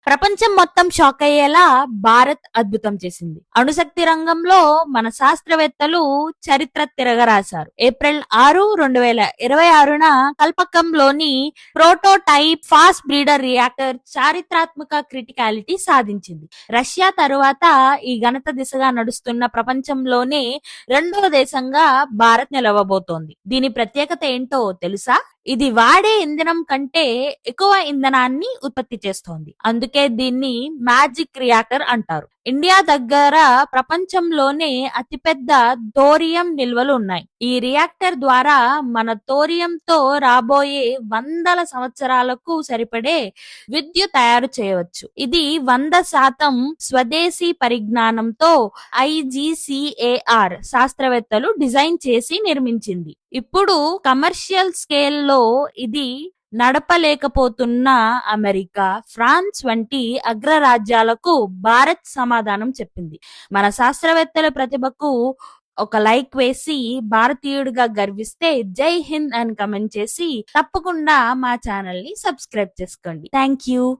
ప్రపంచం మొత్తం షాక్ అయ్యేలా భారత్ అద్భుతం చేసింది. అణుశక్తి రంగంలో మన శాస్త్రవేత్తలు చరిత్ర తిరగరాశారు. ఏప్రిల్ 6, 2026న కల్పకంలోని ప్రోటోటైప్ ఫాస్ట్ బ్రీడర్ రియాక్టర్ చారిత్రాత్మక క్రిటికాలిటీ సాధించింది. రష్యా తరువాత ఈ ఘనత దిశగా నడుస్తున్న ప్రపంచంలోనే రెండో దేశంగా భారత్ నిలవబోతోంది. దీని ప్రత్యేకత ఏంటో తెలుసా? ఇది వాడే ఇంధనం కంటే ఎక్కువ ఇంధనాన్ని ఉత్పత్తి చేస్తోంది. అందుకే దీన్ని మ్యాజిక్ రియాక్టర్ అంటారు. ఇండియా దగ్గర ప్రపంచంలోనే అతిపెద్ద థోరియం నిల్వలు ఉన్నాయి. ఈ రియాక్టర్ ద్వారా మన థోరియంతో రాబోయే వందల సంవత్సరాలకు సరిపడే విద్యుత్ తయారు చేయవచ్చు. ఇది 100% స్వదేశీ పరిజ్ఞానంతో IGCAR శాస్త్రవేత్తలు డిజైన్ చేసి నిర్మించింది. ఇప్పుడు కమర్షియల్ స్కేల్లో ఇది నడపలేకపోతున్న అమెరికా, ఫ్రాన్స్ వంటి అగ్రరాజ్యాలకు భారత్ సమాధానం చెప్పింది. మన శాస్త్రవేత్తల ప్రతిభకు ఒక లైక్ వేసి భారతీయుడిగా గర్విస్తే జై హింద్ అని కమెంట్ చేసి తప్పకుండా మా ఛానల్ ని సబ్స్క్రైబ్ చేసుకోండి. Thank you.